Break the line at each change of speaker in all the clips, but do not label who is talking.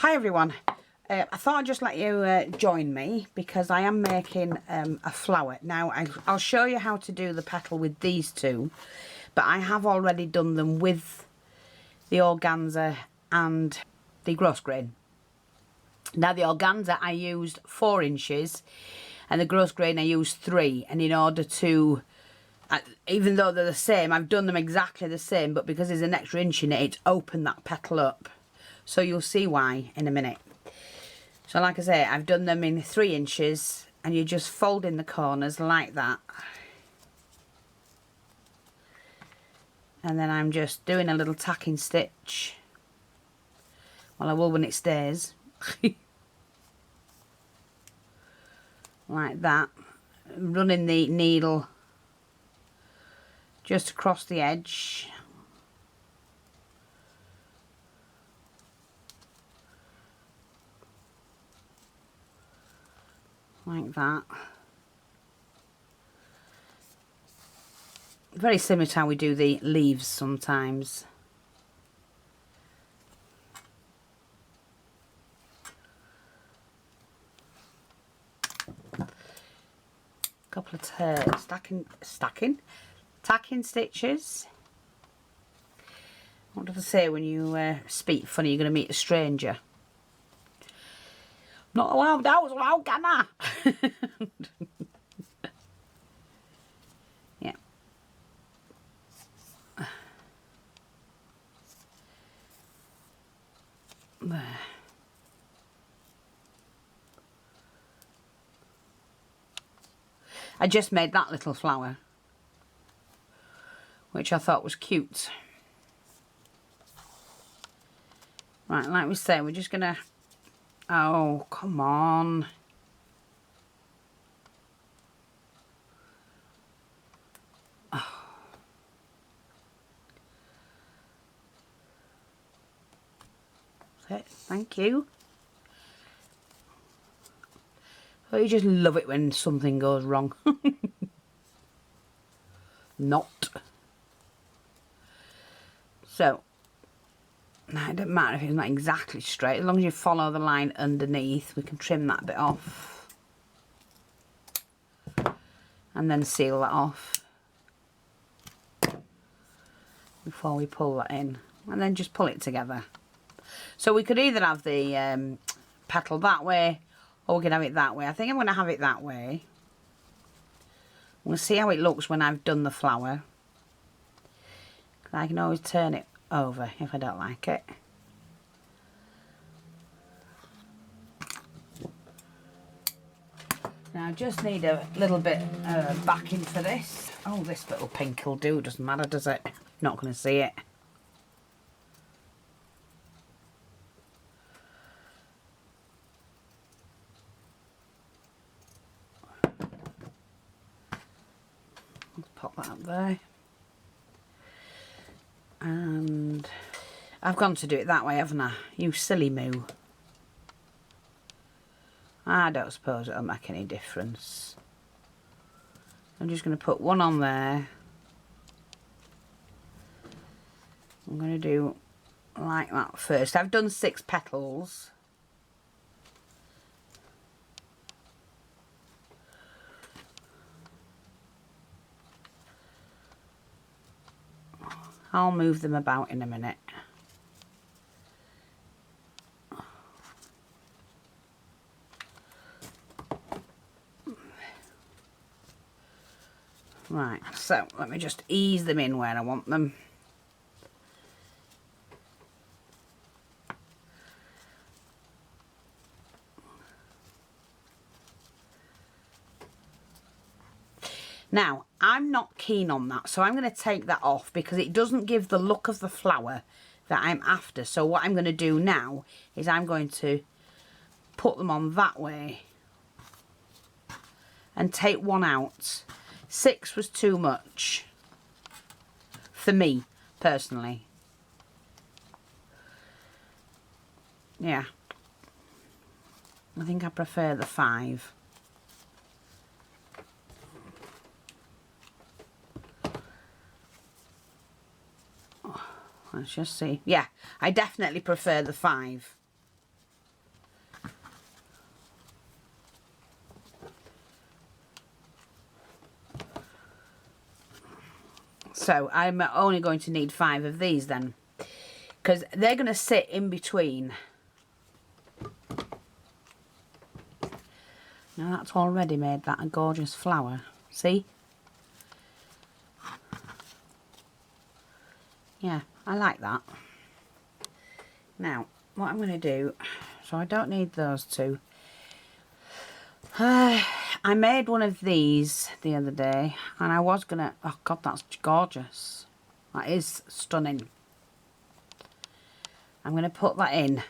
Hi everyone, I thought I'd just let you join me because I am making a flower. Now I'll show you how to do the petal with these two, but I have already done them with the organza and the gross grain. Now the organza I used 4 inches and the gross grain I used 3, and in order to, even though they're the same, I've done them exactly the same, but because there's an extra inch in it, it's opened that petal up. So you'll see why in a minute. So like I say, I've done them in 3 inches, and you just fold in the corners like that. And then I'm just doing a little tacking stitch. Well, I will when it stays. Like that. Running the needle just across the edge. Like that. Very similar to how we do the leaves sometimes. Couple of tacking stitches. What do they say when you speak funny? You're going to meet a stranger. Not allowed out loud, can I? Yeah. There. I just made that little flower, which I thought was cute. Right, like we say, we're just gonna... Oh, come on. Oh. That's it. Thank you. Oh, you just love it when something goes wrong. Not. So, now it doesn't matter if it's not exactly straight, as long as you follow the line underneath. We can trim that bit off and then seal that off before we pull that in, and then just pull it together. So we could either have the petal that way, or we could have it that way. I think I'm going to have it that way. I'm going to see how it looks when I've done the flower. I can always turn it over if I don't like it. Now I just need a little bit backing for this. Oh, this little pink will do, doesn't matter, does it? Not going to see it. Let's pop that up there. And I've gone to do it that way, haven't I? You silly moo. I don't suppose it'll make any difference. I'm just going to put one on there. I'm going to do like that first. I've done 6 petals. I'll move them about in a minute. Right, so let me just ease them in where I want them. Now, I'm not keen on that, so I'm going to take that off because it doesn't give the look of the flower that I'm after. So what I'm going to do now is I'm going to put them on that way and take one out. 6 was too much for me, personally. Yeah. I think I prefer the 5. Let's just see. Yeah, I definitely prefer the 5. So I'm only going to need 5 of these then, because they're going to sit in between. Now that's already made that a gorgeous flower. See? Yeah, I like that. Now, what I'm going to do, so I don't need those 2. I made one of these the other day, and I was going to, oh God, that's gorgeous. That is stunning. I'm going to put that in.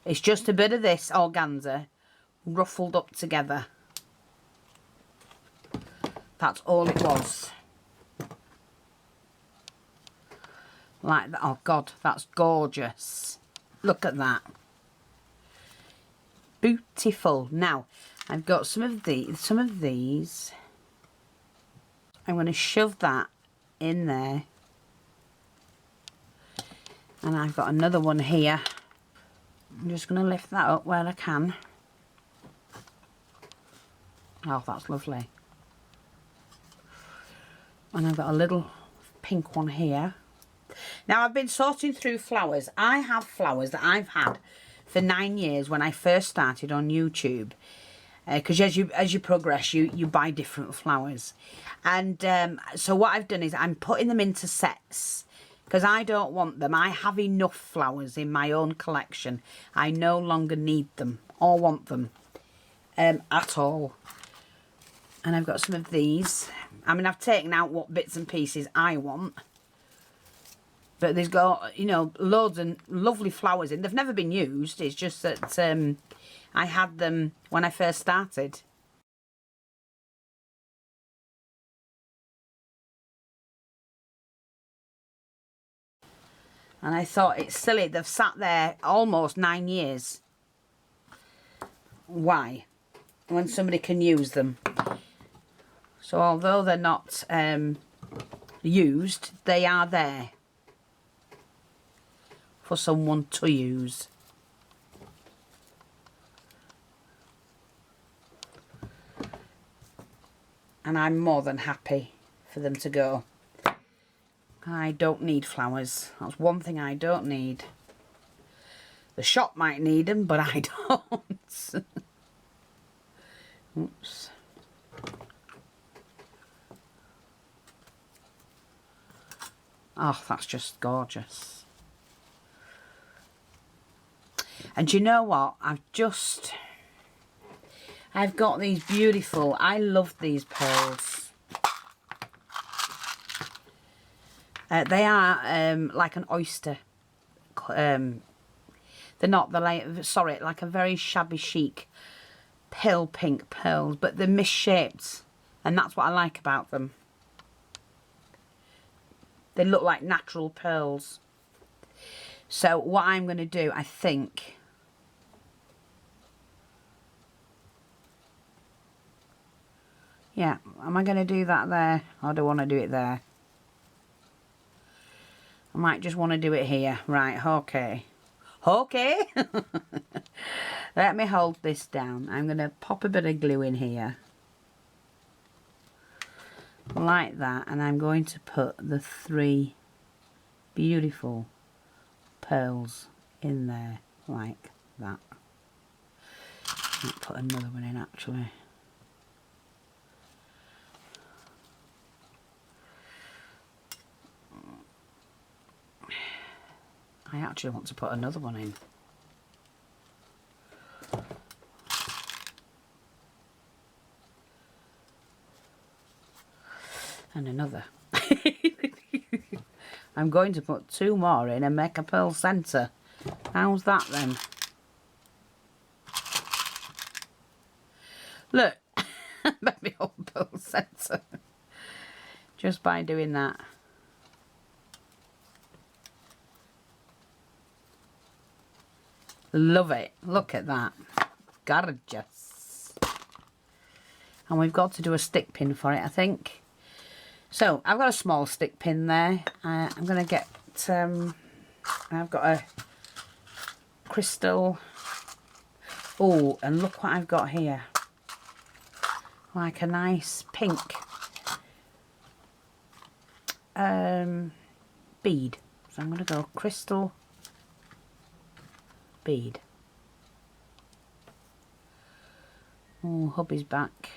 It's just a bit of this organza ruffled up together. That's all it was. Like that. Oh God, that's gorgeous. Look at that. Beautiful. Now, I've got some of these. I'm going to shove that in there. And I've got another one here. I'm just going to lift that up where I can. Oh, that's lovely. And I've got a little pink one here. Now, I've been sorting through flowers. I have flowers that I've had for 9 years when I first started on YouTube. Because as you progress, you buy different flowers. And so what I've done is I'm putting them into sets. Because I don't want them. I have enough flowers in my own collection. I no longer need them or want them at all. And I've got some of these. I mean, I've taken out what bits and pieces I want. But there's got, you know, loads and lovely flowers in. They've never been used. It's just that I had them when I first started. And I thought it's silly. They've sat there almost 9 years. Why? When somebody can use them. So although they're not used, they are there for someone to use. And I'm more than happy for them to go. I don't need flowers. That's one thing I don't need. The shop might need them, but I don't. Oops. Oh, that's just gorgeous. And you know what? I've got these beautiful, I love these pearls. They are like an oyster. They're not, they're like, sorry, like a very shabby chic pale pink pearls, but they're misshaped. And that's what I like about them. They look like natural pearls. So what I'm going to do, I think, yeah, am I going to do that there? Or do I want to do it there? I might just want to do it here. Right, okay. Okay. Let me hold this down. I'm going to pop a bit of glue in here. Like that. And I'm going to put the 3 beautiful pearls in there. Like that. I'll put another one in actually. I actually want to put another one in. And another. I'm going to put 2 more in and make a pearl centre. How's that then? Look, make me whole pearl centre. Just by doing that. Love it. Look at that. Gorgeous. And we've got to do a stick pin for it, I think. So, I've got a small stick pin there. I'm going to get... I've got a crystal Oh, and look what I've got here. Like a nice pink bead. So I'm going to go crystal bead. Oh, hubby's back.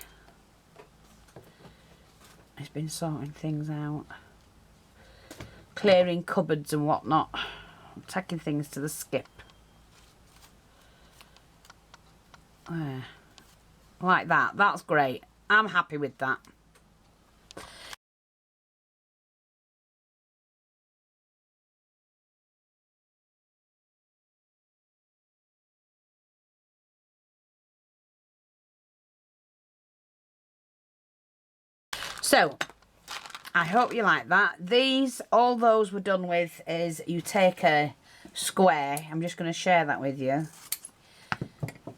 He's been sorting things out. Clearing cupboards and whatnot. Taking things to the skip. There. Like that. That's great. I'm happy with that. So, I hope you like that. These, all those were done with is you take a square. I'm just going to share that with you.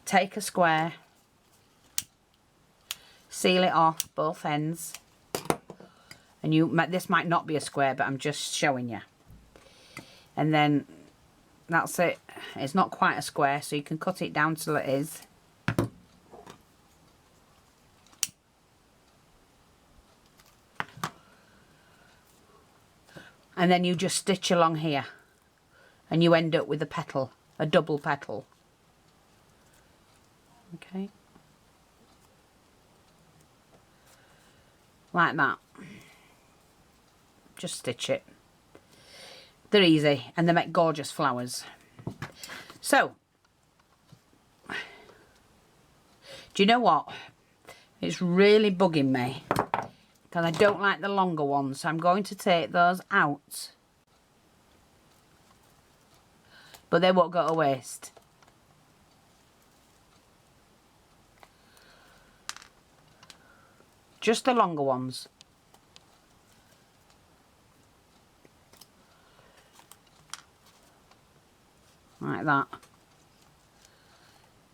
Take a square. Seal it off both ends. And this might not be a square, but I'm just showing you. And then that's it. It's not quite a square, so you can cut it down till it is. And then you just stitch along here. And you end up with a petal, a double petal. Okay. Like that. Just stitch it. They're easy and they make gorgeous flowers. So, do you know what? It's really bugging me because I don't like the longer ones, so I'm going to take those out. But they won't go to waste. Just the longer ones. Like that.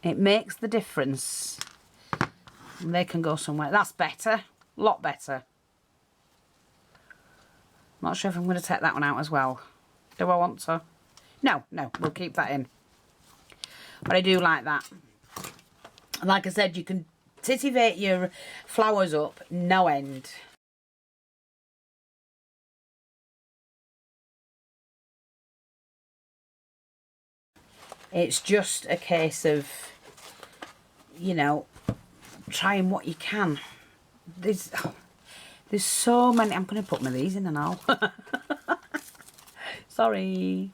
It makes the difference. And they can go somewhere. That's better. A lot better. Not sure if I'm going to take that one out as well. Do I want to? No, we'll keep that in. But I do like that. Like I said, you can titivate your flowers up no end. It's just a case of, you know, trying what you can. There's so many. I'm going to put these in and all. Sorry.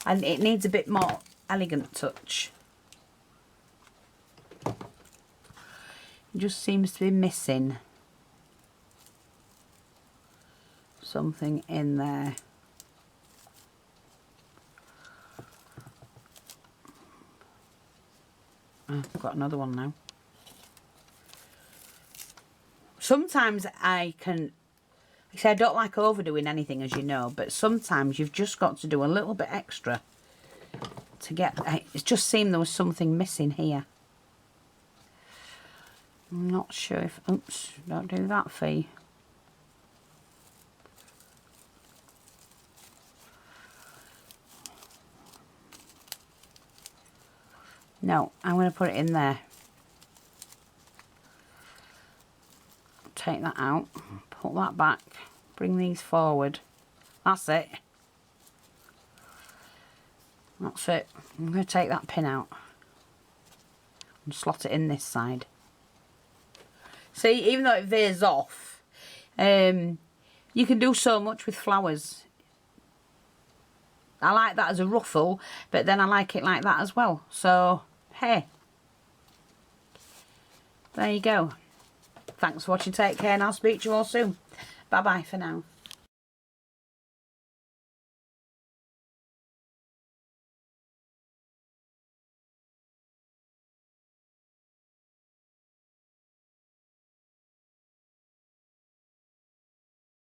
And it needs a bit more elegant touch. It just seems to be missing something in there. Oh, I've got another one now. Sometimes I can, I don't like overdoing anything, as you know, but sometimes you've just got to do a little bit extra to get, it just seemed there was something missing here. I'm not sure if, oops, don't do that, Fee. No, I'm going to put it in there. Take that out, put that back, bring these forward. That's it. That's it. I'm going to take that pin out and slot it in this side. See, even though it veers off, you can do so much with flowers. I like that as a ruffle, but then I like it like that as well. So, hey. There you go. Thanks for watching. Take care and I'll speak to you all soon. Bye-bye for now.